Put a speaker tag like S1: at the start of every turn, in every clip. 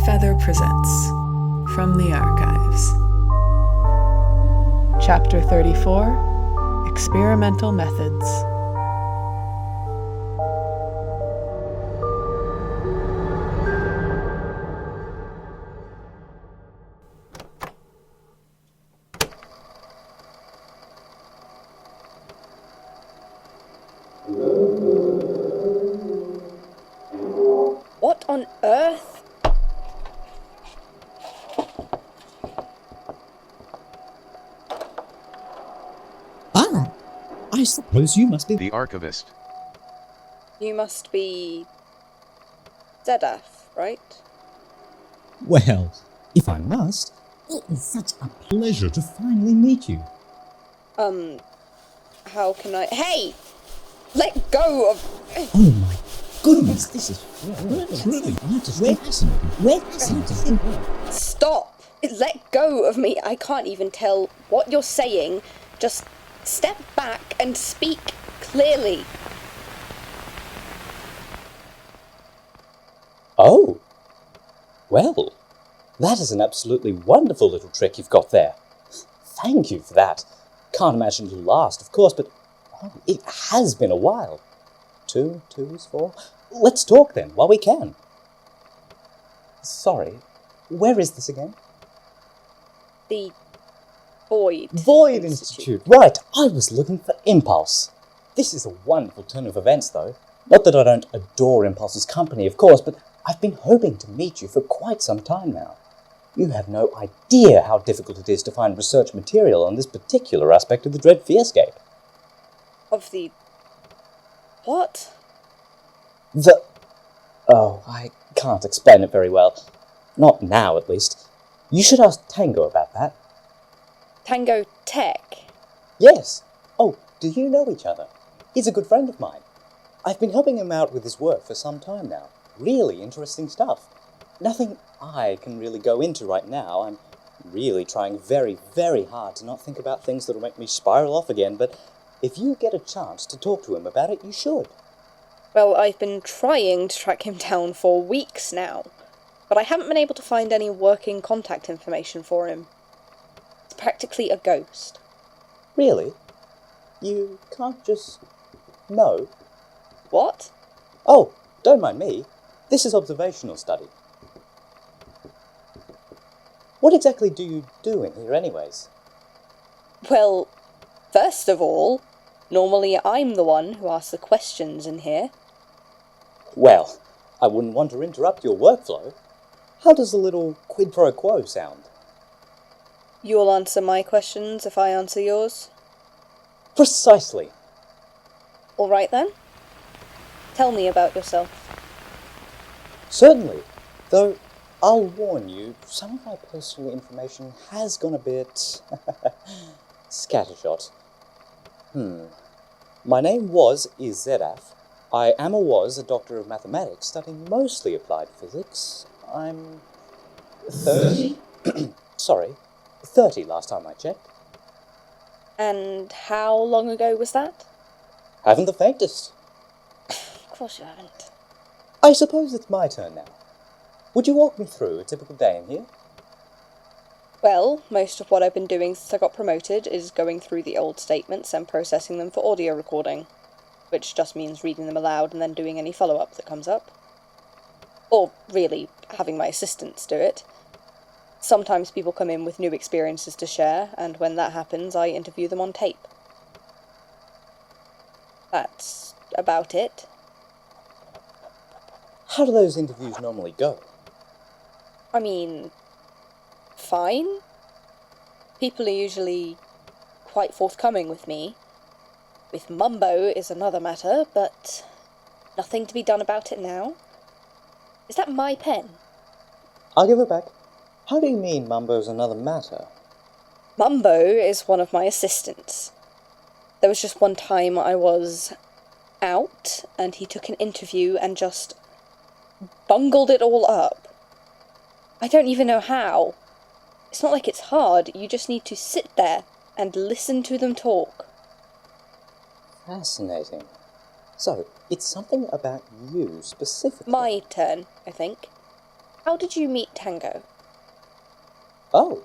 S1: Feather presents From the Archives. Chapter 34, Experimental Methods.
S2: What on earth?
S3: Ah, I suppose you must be
S4: The archivist.
S2: You must be Zephaniah, right?
S3: Well, if I must, it is such a pleasure to finally meet you.
S2: How can I... Hey! Let go of...
S3: Oh my goodness, this is really fascinating.
S2: Stop! Let go of me. I can't even tell what you're saying. Just step back and speak clearly.
S5: Oh, well, that is an absolutely wonderful little trick you've got there. Thank you for that. Can't imagine it'll last, of course, but it has been a while. 2 is 4. Let's talk then, while we can. Sorry, where is this again?
S2: The Void.
S5: Void Institute. Right, I was looking for Impulse. This is a wonderful turn of events, though. Not that I don't adore Impulse's company, of course, but I've been hoping to meet you for quite some time now. You have no idea how difficult it is to find research material on this particular aspect of the Dread Fearscape.
S2: Of the... What?
S5: Oh, I can't explain it very well. Not now, at least. You should ask Tango about that.
S2: Tango Tech?
S5: Yes. Oh, do you know each other? He's a good friend of mine. I've been helping him out with his work for some time now. Really interesting stuff. Nothing I can really go into right now. I'm really trying very, very hard to not think about things that'll make me spiral off again, but if you get a chance to talk to him about it, you should.
S2: Well, I've been trying to track him down for weeks now, but I haven't been able to find any working contact information for him. It's practically a ghost.
S5: Really? You can't just know?
S2: What?
S5: Oh, don't mind me. This is observational study. What exactly do you do in here anyways?
S2: Well, first of all, normally I'm the one who asks the questions in here.
S5: Well, I wouldn't want to interrupt your workflow. How does the little quid pro quo sound?
S2: You'll answer my questions if I answer yours?
S5: Precisely.
S2: All right then. Tell me about yourself.
S5: Certainly, though I'll warn you, some of my personal information has gone a bit scattershot. My name is Zephaniah. I was a doctor of mathematics, studying mostly applied physics. I'm 30? Sorry, 30 last time I checked.
S2: And how long ago was that?
S5: Haven't the faintest.
S2: Of course you haven't.
S5: I suppose it's my turn now. Would you walk me through a typical day in here?
S2: Well, most of what I've been doing since I got promoted is going through the old statements and processing them for audio recording, which just means reading them aloud and then doing any follow-up that comes up. Or, really, having my assistants do it. Sometimes people come in with new experiences to share, and when that happens, I interview them on tape. That's about it.
S5: How do those interviews normally go?
S2: I mean, fine. People are usually quite forthcoming with me. With Mumbo is another matter, but nothing to be done about it now. Is that my pen?
S5: I'll give it back. How do you mean Mumbo's another matter?
S2: Mumbo is one of my assistants. There was just one time I was out, and he took an interview and just bungled it all up. I don't even know how. It's not like it's hard, you just need to sit there and listen to them talk.
S5: Fascinating. So, it's something about you specifically.
S2: My turn, I think. How did you meet Tango?
S5: Oh,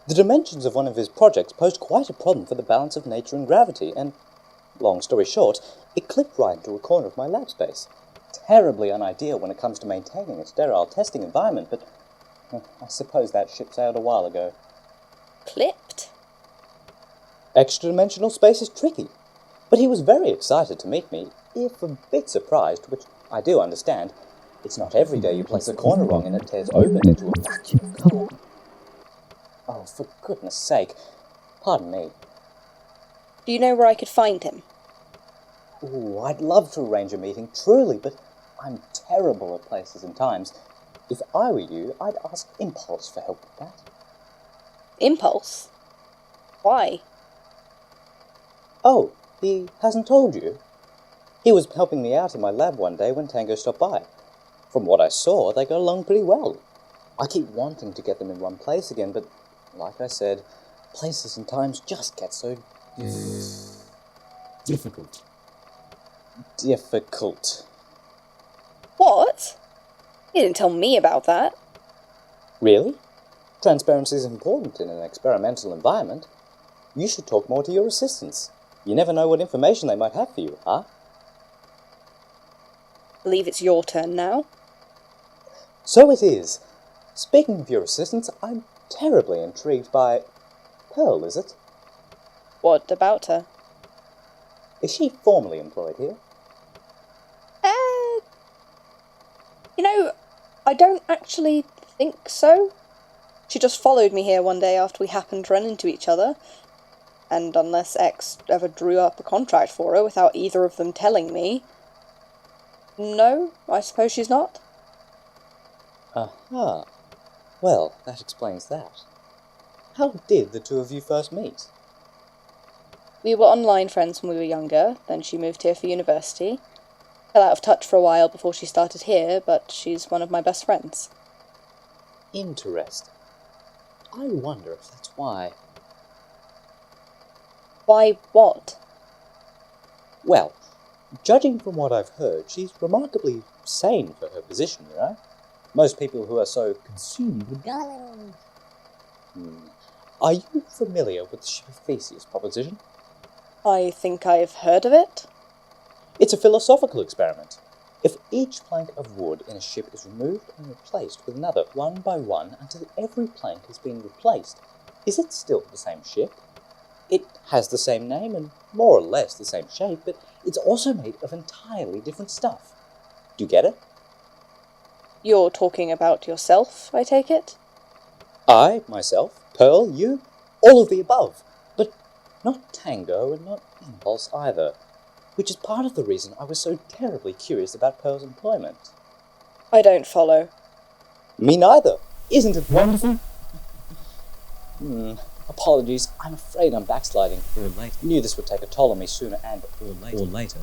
S5: the dimensions of one of his projects posed quite a problem for the balance of nature and gravity, and, long story short, it clipped right into a corner of my lab space. Terribly unideal when it comes to maintaining a sterile testing environment, but I suppose that ship sailed a while ago.
S2: Clipped?
S5: Extra-dimensional space is tricky, but he was very excited to meet me, if a bit surprised, which I do understand. It's not every day you place a corner wrong and it tears open into a vacuum column. Oh, for goodness sake. Pardon me.
S2: Do you know where I could find him?
S5: Ooh, I'd love to arrange a meeting, truly, but I'm terrible at places and times. If I were you, I'd ask Impulse for help with that.
S2: Impulse? Why?
S5: Oh, he hasn't told you? He was helping me out in my lab one day when Tango stopped by. From what I saw, they got along pretty well. I keep wanting to get them in one place again, but like I said, places and times just get so
S3: Difficult.
S5: difficult.
S2: What? You didn't tell me about that.
S5: Really? Transparency is important in an experimental environment. You should talk more to your assistants. You never know what information they might have for you, huh?
S2: Believe it's your turn now.
S5: So it is. Speaking of your assistants, I'm terribly intrigued by... Pearl, is it?
S2: What about her?
S5: Is she formally employed here?
S2: I don't actually think so. She just followed me here one day after we happened to run into each other. And unless X ever drew up a contract for her without either of them telling me... No, I suppose she's not.
S5: Aha. Well, that explains that. How did the two of you first meet?
S2: We were online friends when we were younger, then she moved here for university. Fell out of touch for a while before she started here, but she's one of my best friends.
S5: Interesting. I wonder if that's why.
S2: Why what?
S5: Well, judging from what I've heard, she's remarkably sane for her position, you know? Most people who are so consumed with dialogue. Are you familiar with the ship of Theseus proposition?
S2: I think I've heard of it.
S5: It's a philosophical experiment. If each plank of wood in a ship is removed and replaced with another one by one until every plank has been replaced, is it still the same ship? It has the same name and more or less the same shape, but it's also made of entirely different stuff. Do you get it?
S2: You're talking about yourself, I take it?
S5: I, myself, Pearl, you, all of the above. But not Tango and not Impulse either, which is part of the reason I was so terribly curious about Pearl's employment.
S2: I don't follow.
S5: Me neither. Isn't it wonderful? Apologies, I'm afraid I'm backsliding.
S3: Or later.
S5: Knew this would take a toll on me sooner and...
S3: Or later.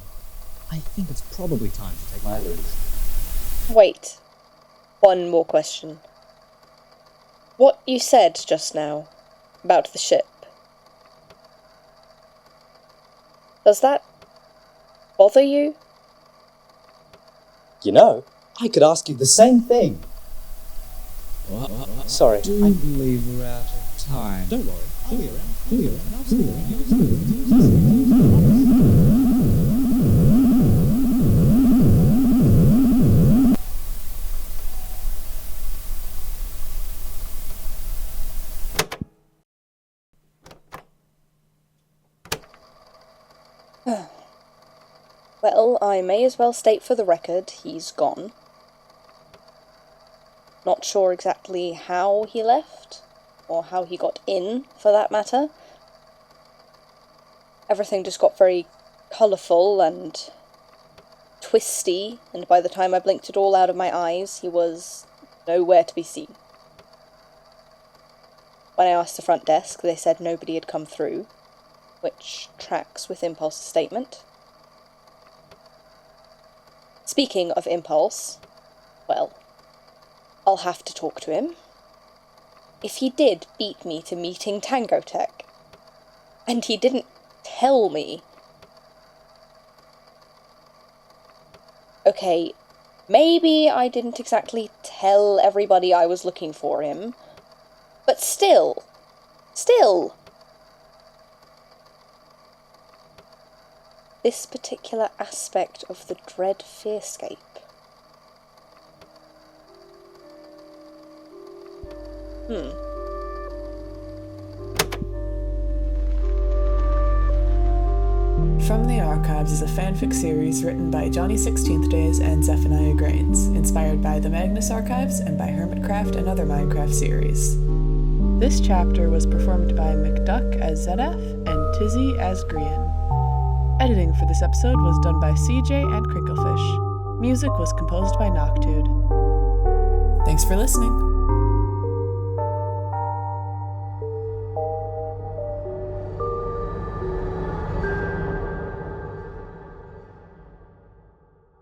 S3: I think it's probably time to take my leave.
S2: Wait. One more question. What you said just now about the ship. Does that bother you?
S5: You know, I could ask you the same thing. Sorry,
S3: Do believe we're out of time. Don't worry, I'll be around. I'll be around.
S2: Well, I may as well state for the record he's gone. Not sure exactly how he left, or how he got in, for that matter. Everything just got very colourful and twisty, and by the time I blinked it all out of my eyes, he was nowhere to be seen. When I asked the front desk, they said nobody had come through, which tracks with Impulse's statement. Speaking of Impulse, well, I'll have to talk to him. If he did beat me to meeting Tango Tech, and he didn't tell me... Okay, Maybe I didn't exactly tell everybody I was looking for him, but still. This particular aspect of the dread fearscape.
S1: From the Archives is a fanfic series written by Johnny 16th Days and Zephaniah Grains, inspired by the Magnus Archives and by Hermitcraft and other Minecraft series. This chapter was performed by McDuck as Zedef and Tizzy as Grian. Editing for this episode was done by CJ and CrinkleFish. Music was composed by Noctude. Thanks for listening.